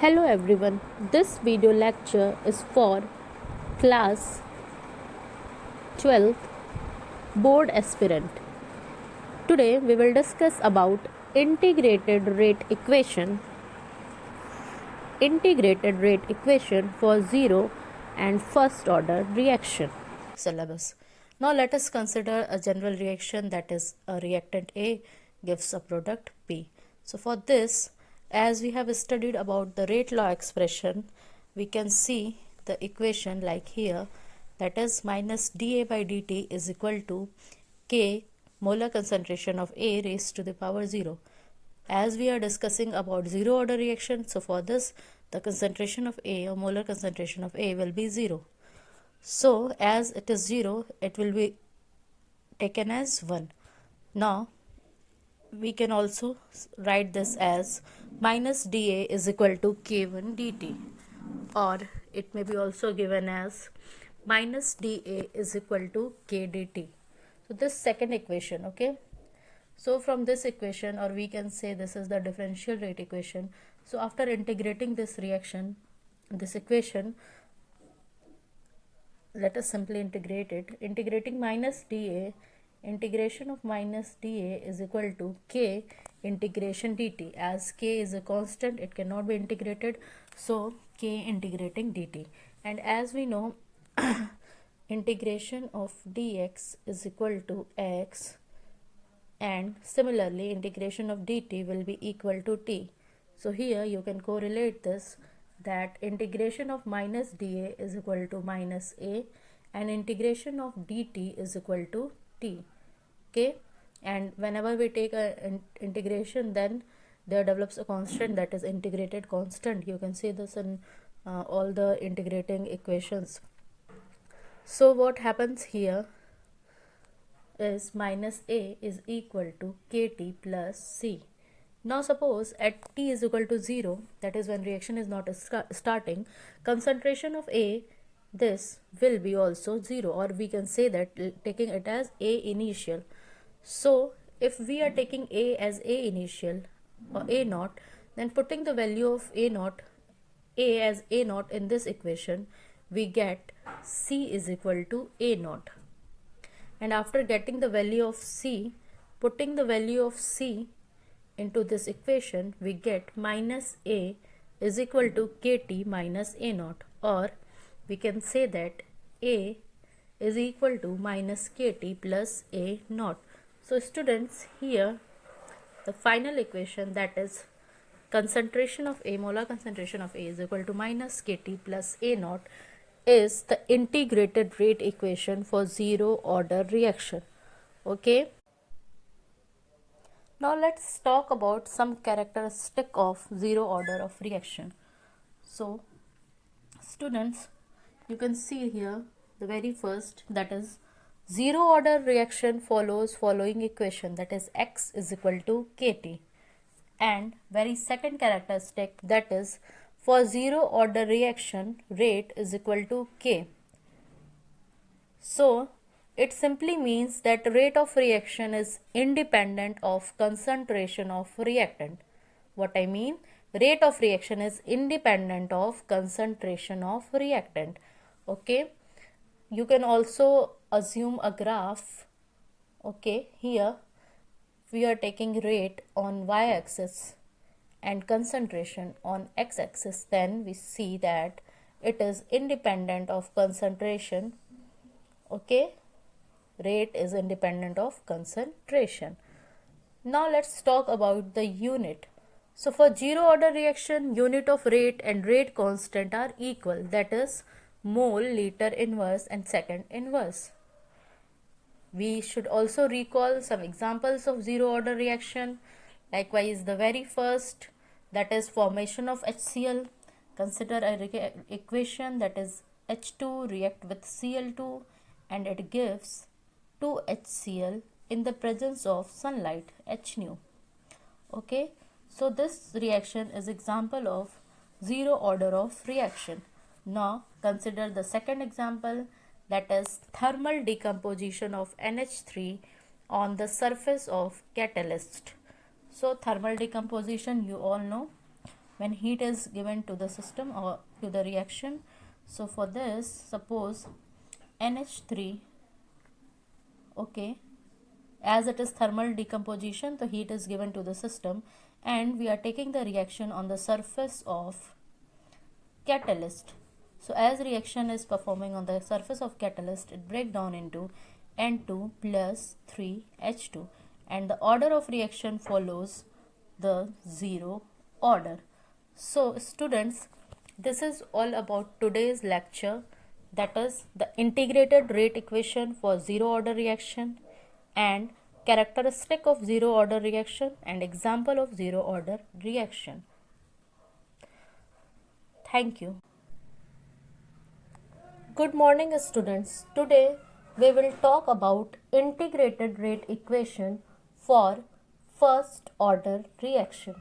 Hello everyone, this video lecture is for class 12th board aspirant. Today we will discuss about integrated rate equation for zero and first order reaction. Syllabus. Now let us consider a general reaction, that is a reactant A gives a product B. So for this, as we have studied about the rate law expression, we can see the equation like here, that is minus dA by dt is equal to K molar concentration of A raised to the power 0. As we are discussing about zero order reaction, so for this the concentration of A or molar concentration of A will be 0. So as it is 0, it will be taken as 1. Now we can also write this as minus dA is equal to K1 dt, or it may be also given as minus dA is equal to K dt. So this second equation, okay. So from this equation, or we can say this is the differential rate equation. So after integrating this equation, let us simply integrate it. Integrating minus dA, integration of minus dA is equal to K integration dt. As K is a constant, it cannot be integrated, so K integrating dt. And as we know, integration of dx is equal to x, and similarly integration of dt will be equal to t. So here you can correlate this, that integration of minus dA is equal to minus a, and integration of dt is equal to t. Okay, and whenever we take a integration, then there develops a constant, that is integrated constant. You can see this in all the integrating equations. So what happens here is minus a is equal to kt plus c. Now suppose at t is equal to 0, that is when reaction is not starting, concentration of A, this will be also 0, or we can say that taking it as A initial. So if we are taking A as A initial or A naught, then putting the value of A naught, A as A naught in this equation, we get C is equal to A naught. And after getting the value of C, putting the value of C into this equation, we get minus A is equal to KT minus A naught, or we can say that A is equal to minus KT plus A naught. So students, here the final equation, that is concentration of A, molar concentration of A is equal to minus KT plus A naught, is the integrated rate equation for zero order reaction. Okay. Now let's talk about some characteristic of zero order of reaction. So students, you can see here the very first, that is zero order reaction follows following equation, that is x is equal to kt. And very second characteristic, that is for zero order reaction rate is equal to k. So it simply means that rate of reaction is independent of concentration of reactant. What I mean, rate of reaction is independent of concentration of reactant. Okay, you can also assume a graph. Okay, here we are taking rate on y-axis and concentration on x-axis, then we see that it is independent of concentration. Okay, rate is independent of concentration. Now let's talk about the unit. So for zero order reaction, unit of rate and rate constant are equal, that is mole, liter inverse and second inverse. We should also recall some examples of zero order reaction. Likewise, the very first, that is formation of HCl. Consider a equation, that is H2 react with Cl2 and it gives 2HCl in the presence of sunlight, H nu. Okay, so this reaction is example of zero order of reaction. Now consider the second example, that is thermal decomposition of NH3 on the surface of catalyst. So thermal decomposition, you all know, when heat is given to the system or to the reaction. So for this, suppose NH3, okay, as it is thermal decomposition, the heat is given to the system, and we are taking the reaction on the surface of catalyst. So as reaction is performing on the surface of catalyst, it breaks down into N2 plus 3H2, and the order of reaction follows the zero order. So students, this is all about today's lecture, that is the integrated rate equation for zero order reaction and characteristic of zero order reaction and example of zero order reaction. Thank you. Good morning students. Today we will talk about integrated rate equation for first order reaction,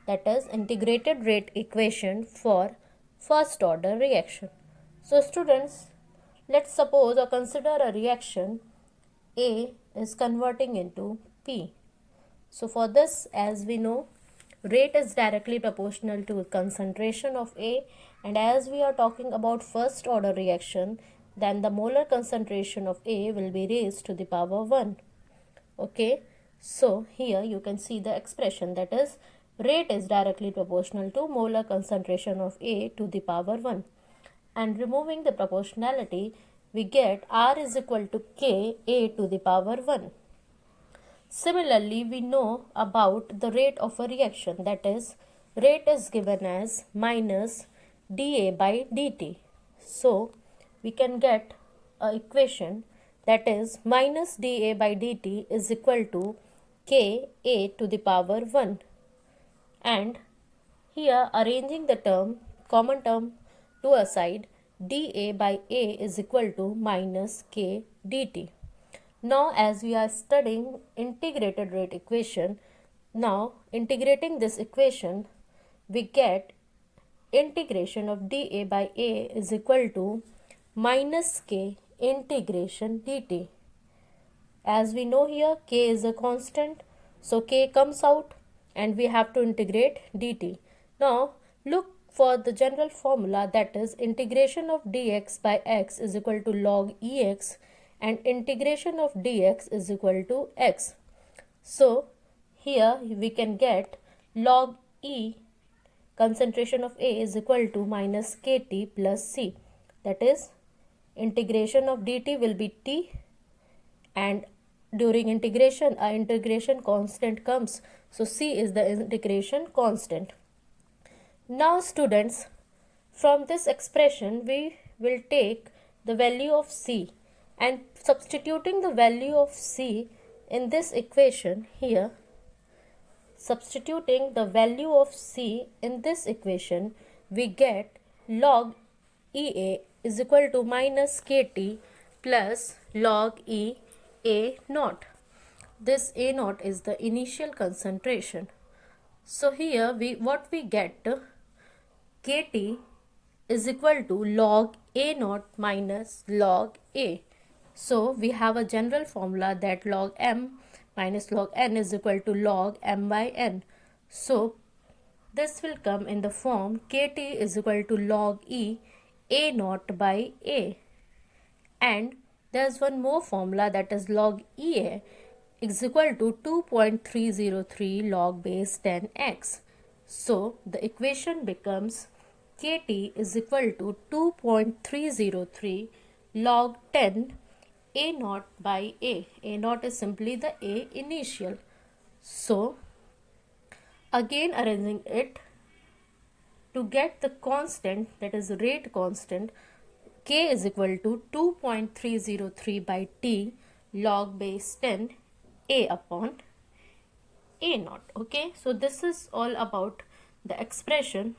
that is integrated rate equation for first order reaction. So students, let's suppose or consider a reaction A is converting into P. So for this, as we know, rate is directly proportional to concentration of A, and as we are talking about first order reaction, then the molar concentration of A will be raised to the power 1. Okay, so here you can see the expression, that is rate is directly proportional to molar concentration of A to the power 1. And removing the proportionality, we get R is equal to K A to the power 1. Similarly, we know about the rate of a reaction, that is rate is given as minus dA by dt. So we can get a equation, that is minus dA by dt is equal to K A to the power 1. And here arranging the term, common term to a side, dA by A is equal to minus K dt. Now as we are studying integrated rate equation, now integrating this equation, we get integration of dA by A is equal to minus K integration dt. As we know here, K is a constant, so K comes out and we have to integrate dt. Now look for the general formula, that is integration of dx by x is equal to log Ex, and integration of dx is equal to x. So here we can get log E concentration of A is equal to minus Kt plus C, that is integration of dt will be t, and during integration a integration constant comes, so C is the integration constant. Now students, from this expression we will take the value of C, and substituting the value of C in this equation here, substituting the value of C in this equation, we get log Ea is equal to minus Kt plus log E A naught. This A naught is the initial concentration. So here what we get, Kt is equal to log A naught minus log A. So we have a general formula that log m minus log n is equal to log m by n. So this will come in the form Kt is equal to log E A naught by A. And there's one more formula, that is log Ea is equal to 2.303 log base 10x. So the equation becomes Kt is equal to 2.303 log 10 A naught by A. A naught is simply the A initial. So again arranging it, to get the constant, that is rate constant, K is equal to 2.303 by T log base 10 A upon A naught. Okay, so this is all about the expression.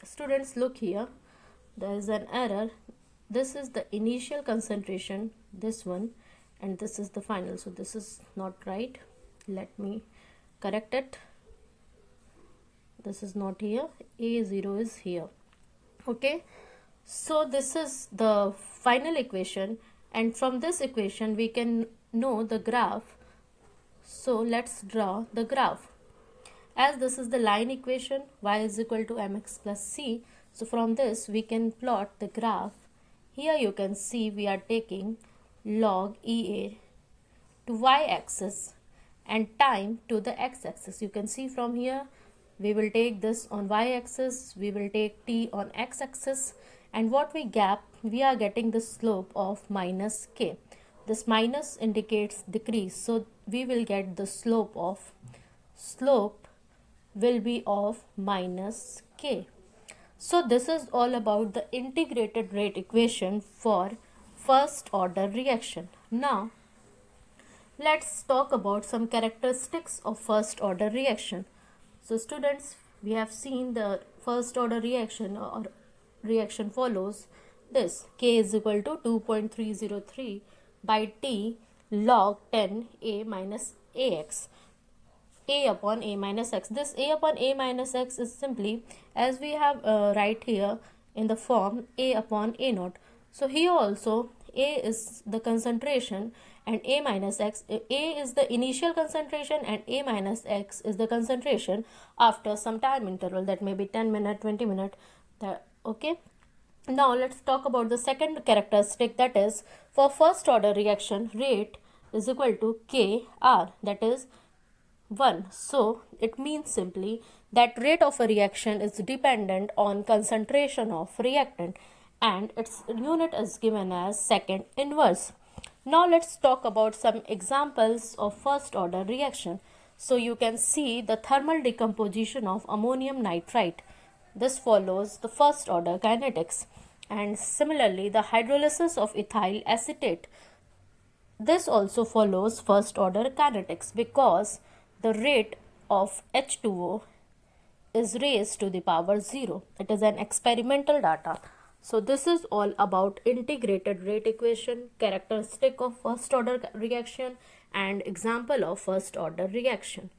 Students, look here, there is an error. This is the initial concentration, this one, and this is the final. So this is not right. Let me correct it. This is not here. A0 is here. Okay. So this is the final equation, and from this equation we can know the graph. So let's draw the graph. As this is the line equation, y is equal to mx plus c. So from this we can plot the graph. Here you can see we are taking log EA to y-axis and time to the x-axis. You can see from here we will take this on y-axis, we will take t on x-axis, and what we are getting the slope of minus k. This minus indicates decrease, so we will get the slope will be of minus k. So this is all about the integrated rate equation for first order reaction. Now let's talk about some characteristics of first order reaction. So students, we have seen the first order reaction or reaction follows this: K is equal to 2.303 by T log 10 A minus AX. A upon A minus X. This A upon A minus X is simply, as we have right here in the form, A upon A naught. So here also A is the concentration and A minus X, A is the initial concentration and A minus X is the concentration after some time interval, that may be 10 minutes, 20 minutes. Okay. Now let's talk about the second characteristic, that is for first order reaction rate is equal to Kr, that is 1. So it means simply that rate of a reaction is dependent on concentration of reactant and its unit is given as second inverse. Now let's talk about some examples of first order reaction. So you can see the thermal decomposition of ammonium nitrite. This follows the first order kinetics, and similarly the hydrolysis of ethyl acetate. This also follows first order kinetics because the rate of H2O is raised to the power 0. It is an experimental data. So this is all about integrated rate equation, characteristic of first order reaction and example of first order reaction.